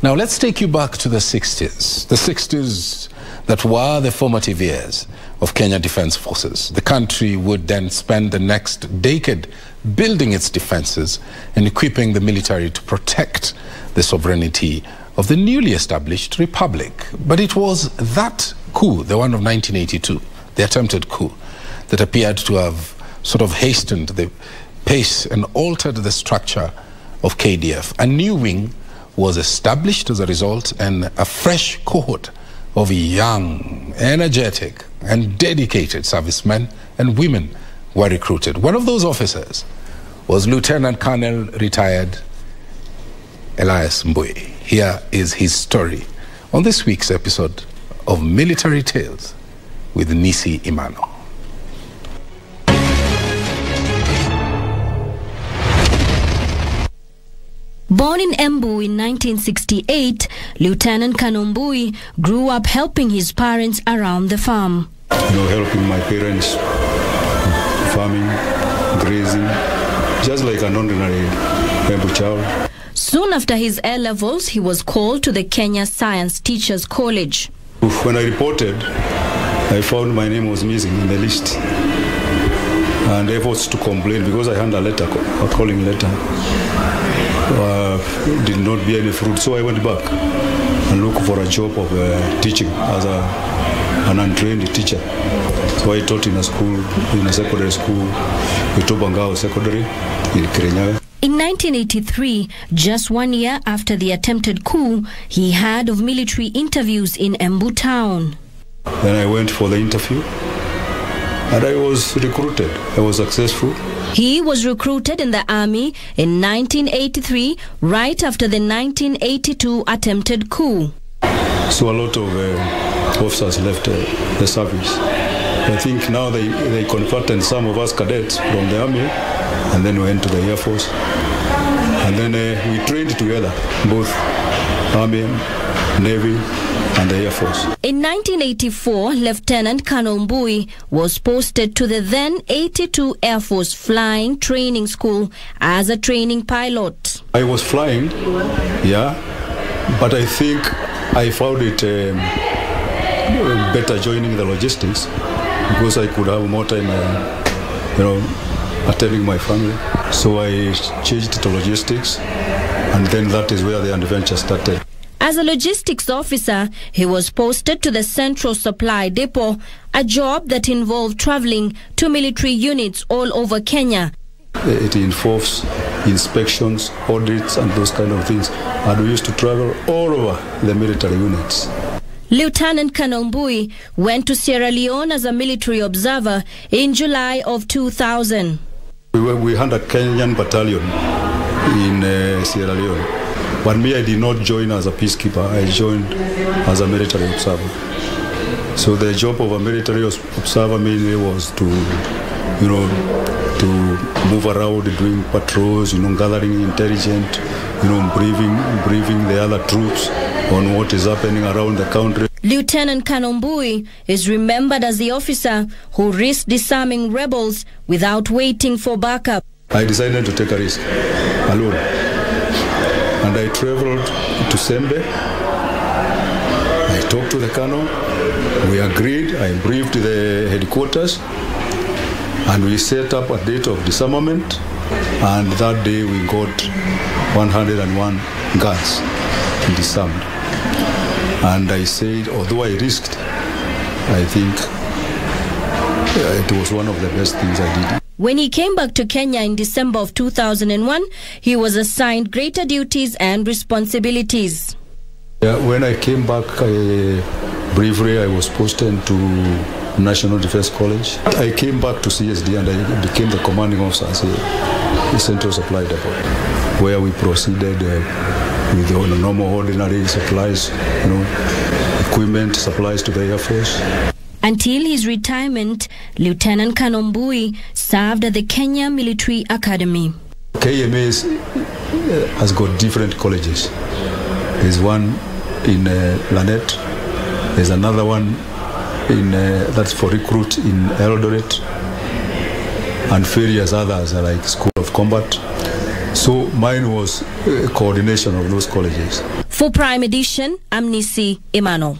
Now let's take you back to the 60s. The 60s that were the formative years of Kenya Defense Forces. The country would then spend the next decade building its defenses and equipping the military to protect the sovereignty of the newly established republic. But it was that coup, the one of 1982, the attempted coup, that appeared to have sort of hastened the pace and altered the structure of KDF. A new wing was established as a result, and a fresh cohort of young, energetic, and dedicated servicemen and women were recruited. One of those officers was Lieutenant Colonel retired Elius Mbui. Here is his story on this week's episode of Military Tales with Nisi Imano. Born in Embu in 1968, Lieutenant Colonel Mbui grew up helping his parents around the farm. Helping my parents, farming, grazing, just like an ordinary Embu child. Soon after his A-levels, he was called to the Kenya Science Teachers College. When I reported, I found my name was missing in the list. And efforts to complain because I had a calling letter. Did not bear any fruit, so I went back and looked for a job of teaching as an untrained teacher. So I taught in a school, in a secondary school, Itobangao Secondary in Kirinyaga. In 1983, just 1 year after the attempted coup, he heard of military interviews in Embu town. Then I went for the interview and I was recruited. I was successful. He was recruited in the army in 1983, right after the 1982 attempted coup. So a lot of officers left the service. I think now they converted some of us cadets from the army and then went to the Air Force. And then we trained together, both army, Navy, and the Air Force. In 1984, Lieutenant Colonel Mbui was posted to the then 82 Air Force Flying Training School as a training pilot. I was flying, yeah, but I think I found it better joining the logistics because I could have more time, attending my family. So I changed to logistics, and then that is where the adventure started. As a logistics officer, he was posted to the Central Supply Depot, a job that involved traveling to military units all over Kenya. It involves inspections, audits, and those kind of things. And we used to travel all over the military units. Lieutenant Colonel Mbui went to Sierra Leone as a military observer in July of 2000. We had a Kenyan battalion in Sierra Leone. But me, I did not join as a peacekeeper. I joined as a military observer. So the job of a military observer mainly was to, to move around doing patrols, gathering intelligence, briefing the other troops on what is happening around the country. Lieutenant Colonel Mbui is remembered as the officer who risked disarming rebels without waiting for backup. I decided to take a risk alone. And I traveled to Sembe. I talked to the colonel. We agreed. I briefed the headquarters. And we set up a date of disarmament. And that day we got 101 guns disarmed. And I said, although I risked, I think it was one of the best things I did. When he came back to Kenya in December of 2001, he was assigned greater duties and responsibilities. Yeah, when I came back, briefly I was posted to National Defense College. I came back to CSD and I became the commanding officer at the Central Supply Depot, where we proceeded with the normal ordinary supplies, equipment, supplies to the Air Force. Until his retirement, Lieutenant Colonel Mbui served at the Kenya Military Academy. KMA has got different colleges. There's one in Lanet. There's another one that's for recruit in Eldoret, and various others like School of Combat. So mine was coordination of those colleges. For Prime Edition, I'm Nisi Emmanuel.